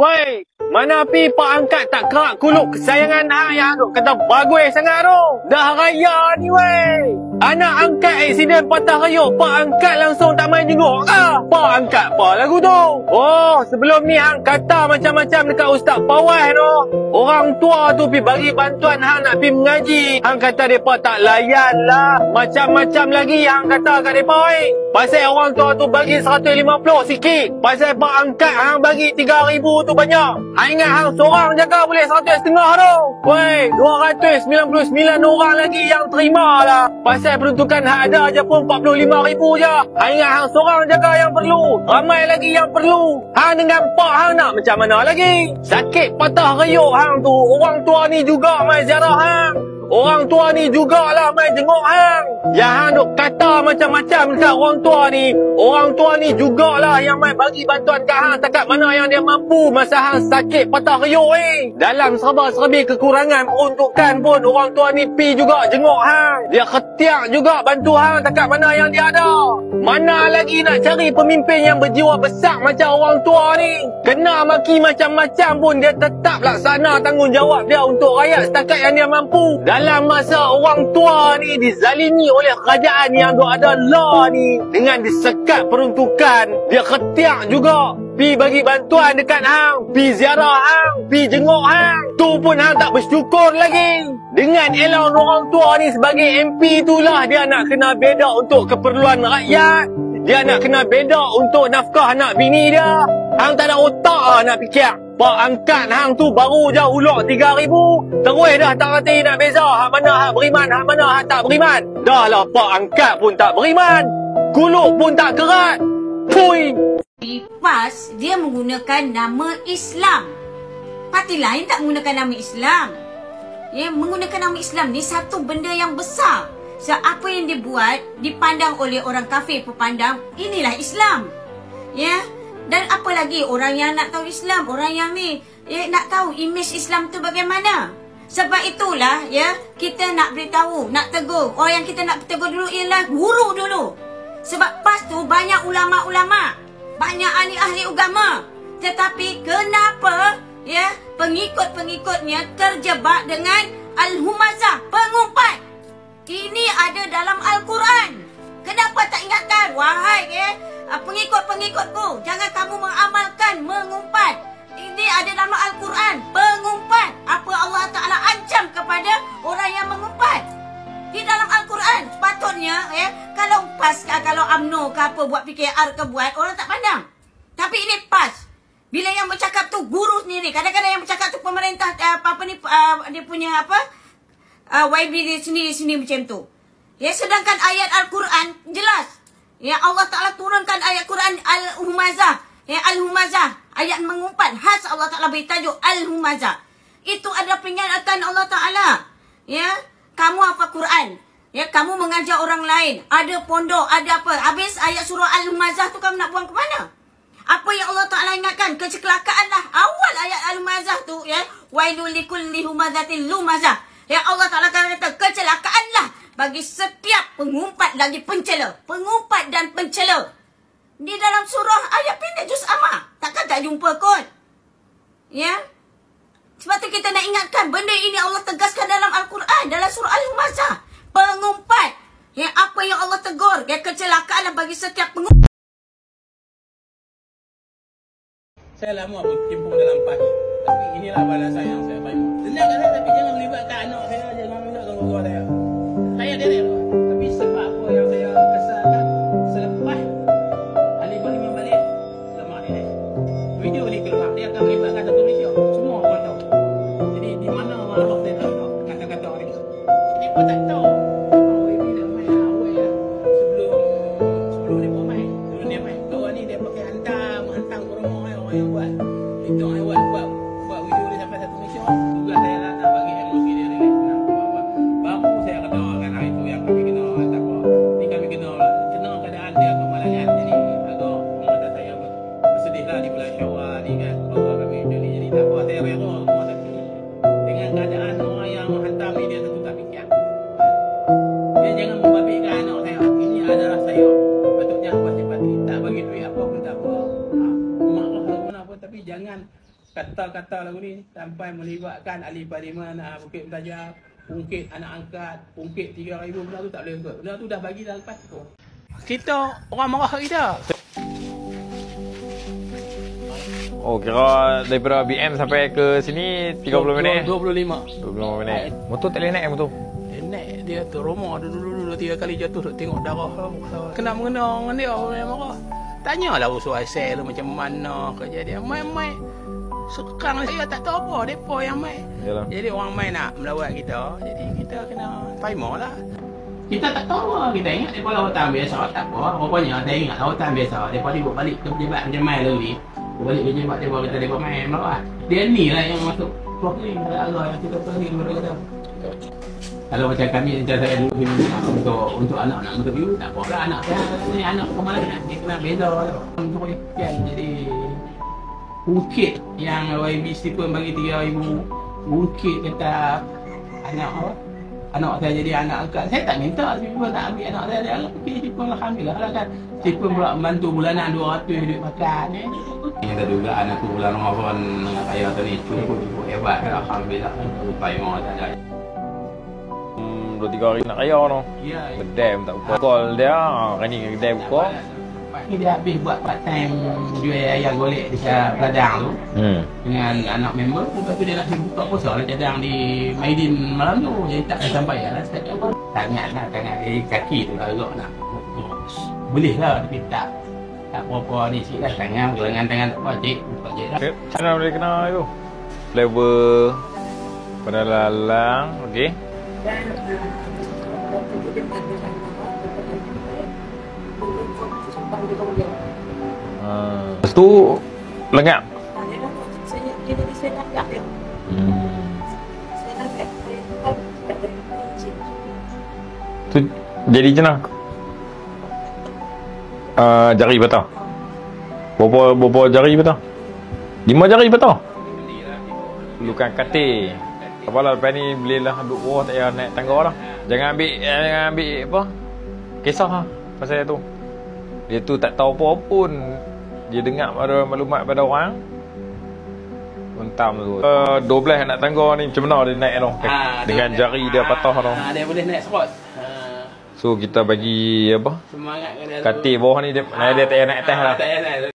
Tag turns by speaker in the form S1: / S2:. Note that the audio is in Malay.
S1: Woi, mana pi pak angkat tak kerak kuluk kesayangan hang yang duk kata bagus sangat tu. Dah raya ni woi. Anak angkat aksiden patah kayuh, pak angkat langsung tak main jenguk ke? Pak angkat apa lagu tu? Oh, sebelum ni hang kata macam-macam dekat Ustaz Pawai tu. Orang tua tu pi bagi bantuan hang nak pi mengaji. Hang kata depa tak layan lah. Macam-macam lagi hang kata kat depa woi. Pasal orang tua tu bagi 150 sikit. Pasal pak angkat hang bagi 3,000 tu banyak. Hang ingat hang seorang jaga boleh 150 tu. Woi, 299 orang lagi yang terima lah. Pasal peruntukan hak ada je pun 45,000 je. Hang ingat hang seorang jaga yang perlu. Ramai lagi yang perlu. Hang dengan pak hang nak macam mana lagi? Sakit patah reyuk hang tu. Orang tua ni juga mai ziarah hang. Orang tua ni jugalah mai jenguk hang. Yang hang duk kata macam-macam dekat orang tua ni. Orang tua ni jugalah yang mai bagi bantuan kat hang setakat mana yang dia mampu masa hang sakit patah reyuk ni. Dalam serba-serbi kekurangan peruntukan pun orang tua ni pi juga jenguk hang. Dia ketiak juga bantu hang setakat mana yang dia ada. Mana lagi nak cari pemimpin yang berjiwa besar macam orang tua ni. Kena maki macam-macam pun dia tetap laksana tanggungjawab dia untuk rakyat setakat yang dia mampu. Dalam masa orang tua ni dizalimi oleh kerajaan yang ada law ni, dengan disekat peruntukan, dia ketiak juga pi bagi bantuan dekat hang, pi ziarah hang, pi jenguk hang. Tu pun hang tak bersyukur lagi. Dengan elok orang tua ni sebagai MP itulah dia nak kena beda untuk keperluan rakyat. Dia nak kena beda untuk nafkah anak bini dia. Hang tak ada otak lah nak fikir. Pak angkat hang tu baru je ulok 3,000. Terus dah tak reti nak beza hak mana hak beriman, hak mana hak tak beriman. Dah lah pak angkat pun tak beriman. Kuluk pun tak kerat. Pui.
S2: PAS dia menggunakan nama Islam. Parti lain tak menggunakan nama Islam. Ya, menggunakan nama Islam ni satu benda yang besar. So, apa yang dia buat dipandang oleh orang kafir berpandang inilah Islam. Ya. Dan apa lagi orang yang nak tahu Islam, orang yang ni nak tahu imej Islam tu bagaimana. Sebab itulah ya kita nak beritahu, nak tegur. Orang yang kita nak tegur dulu ialah guru dulu. Sebab PAS tu banyak ulama-ulama, banyak ahli-ahli agama. Tetapi kenapa ya pengikut-pengikutnya terjebak dengan al-humazah, pengumpat. Ini ada dalam Al-Quran. Kenapa tak ingatkan? Wahai pengikut-pengikutku, jangan kamu mengamalkan mengumpat. Ini ada dalam Al-Quran, pengumpat. Apa Allah Ta'ala ancam kepada orang yang mengumpat? Di dalam Al-Quran, sepatutnya kalau PAS, kalau UMNO ke apa buat PKR ke buat, orang tak pandang. Tapi ini PAS. Bila yang bercakap tu guru sendiri, kadang-kadang yang bercakap tu pemerintah dia punya YB dia sendiri macam tu. Ya, sedangkan ayat Al-Quran jelas. Ya, Allah Ta'ala turunkan ayat Quran Al-Humazah. Ya, Al-Humazah. Ayat mengumpat. Khas Allah Ta'ala beri tajuk Al-Humazah. Itu adalah peringatan Allah Ta'ala. Ya, kamu hafal Quran. Ya, kamu mengajar orang lain. Ada pondok, ada apa. Habis ayat surah Al-Humazah tu kamu nak buang ke mana? Apa yang Allah Ta'ala ingatkan? Kecelakaanlah. Awal ayat Al-Humazah tu. Ya, wailul likulli humazatil lumazah. Ya, Allah Ta'ala kata kecelakaanlah bagi setiap pengumpat lagi pencela. Pengumpat dan pencela. Di dalam surah ayat pendek juz Amma. Takkan tak jumpa kot. Ya. Sebab tu kita nak ingatkan benda ini Allah tegaskan dalam Al-Quran. Dalam surah Al-Humazah. Pengumpat. Ya, apa yang Allah tegur. Ya, kecelakaan bagi setiap pengumpat.
S3: Saya lama berkecimpung dalam PAS. Tapi inilah balasan yang saya bayar. Senang kan saya, tapi jangan melibatkan anak saya. Jangan melibatkan orang saya. Saya direct. Tapi sebab apa yang saya kesalkan selepas Ali Bani balik, selamat ini. Video ni keluar, dia akan melibatkan satu Malaysia. Semua orang tahu. Jadi di mana Allah saya tak tahu kata-kata orang ini. Dia pun tak tahu. Oh, ini dah main awal lah. Sebelum dia pun main. Sebelum dia main. Kawan ni dia pakai menghantam ke rumah orang yang buat. Itu yang buat video dia sampai satu Malaysia. Tugas saya lah nak bagi emosi dia relax. Bampu saya kata-kata lagu ni sampai melibatkan ahli parlimen, Bukit Belajar, pungkit anak angkat, pungkit 3,000, benda tu tak boleh ikut. Benda tu dah bagi dah lepas tu. Kita orang marah kat kita.
S4: Oh, kira daripada BM sampai ke sini 30 minit?
S3: 25
S4: minit. Motor tak boleh naik motor?
S3: Dia naik, dia teroma dulu 3 kali jatuh, duk tengok darah. Kena mengena dengan dia, orang yang marah. Tanyalah usul asal tu macam mana kejadian. Main-main. Sekarang saya tak tahu apa, mereka yang main.
S4: Yalah.
S3: Jadi orang main nak melawat kita, jadi kita kena terima lah. Kita tak tahu lah, kita ingat mereka lautan biasa, tak apa. Rupanya saya ingat lautan biasa, mereka dibuat balik ke pejabat macam main lagi. Balik pejabat mereka main melawat. Dia ni lah yang masuk keluar ni, agak yang kita tahu ni mereka kata. Kalau macam kami, macam saya dulu untuk anak-anak untuk you, tak apa lah anak saya, ni anak kemalangan, dia kena beza lah. Untuk ikan, jadi Bukit yang YB Stephen bagi 3,000 Bukit kata anak saya jadi anak angkat. Saya tak minta Stephen tak ambil anak saya. Dia Bukit Stephen alhamdulillah lah kan. Stephen pula membantu bulanan 200 duit makan. Kita duga anak tu bulan Ramadan dengan kaya tadi cukup hebat kan, alhamdulillah. Upaya mau tak ada.
S4: 2-3 hari nak kaya no.
S3: Ya.
S4: Kedai pun tak buka. Call dia, hari ni kedai buka.
S3: Ni dia habis buat part time jual ayam golek di Peladang tu. Dengan anak member, lepas tu dia nak buka puasa lah cadang di Maidin malam tu. Jadi tak sampai lah start apa. Tangan kaki tu lah agak nak. Boleh lah tapi tak apa-apa ni sikit lah tangan, gelengan tangan tak apa cik. Buka je lah.
S4: Macam mana boleh kenal tu? Flavor penalalang, okey. Lepas tu lengap. Tu jadi macam mana? Jari patah. Berapa jari patah? 5 jari patah. Lukan katil. Kepala lepas ni belilah duduk bawah, tak payah naik tangga lah. Jangan ambil apa kisah lah pasal tu. Dia tu tak tahu apa pun. Dia dengar pada maklumat pada orang. Hentam tu. 12 anak tangga ni macam mana dia naik tu? Dengan jari dia patah tu.
S3: Dia boleh naik spot.
S4: So kita bagi apa?
S3: Semangat kan dia.
S4: Katil bawah ni dia tak payah naik atas lah.
S3: Tak payah naik.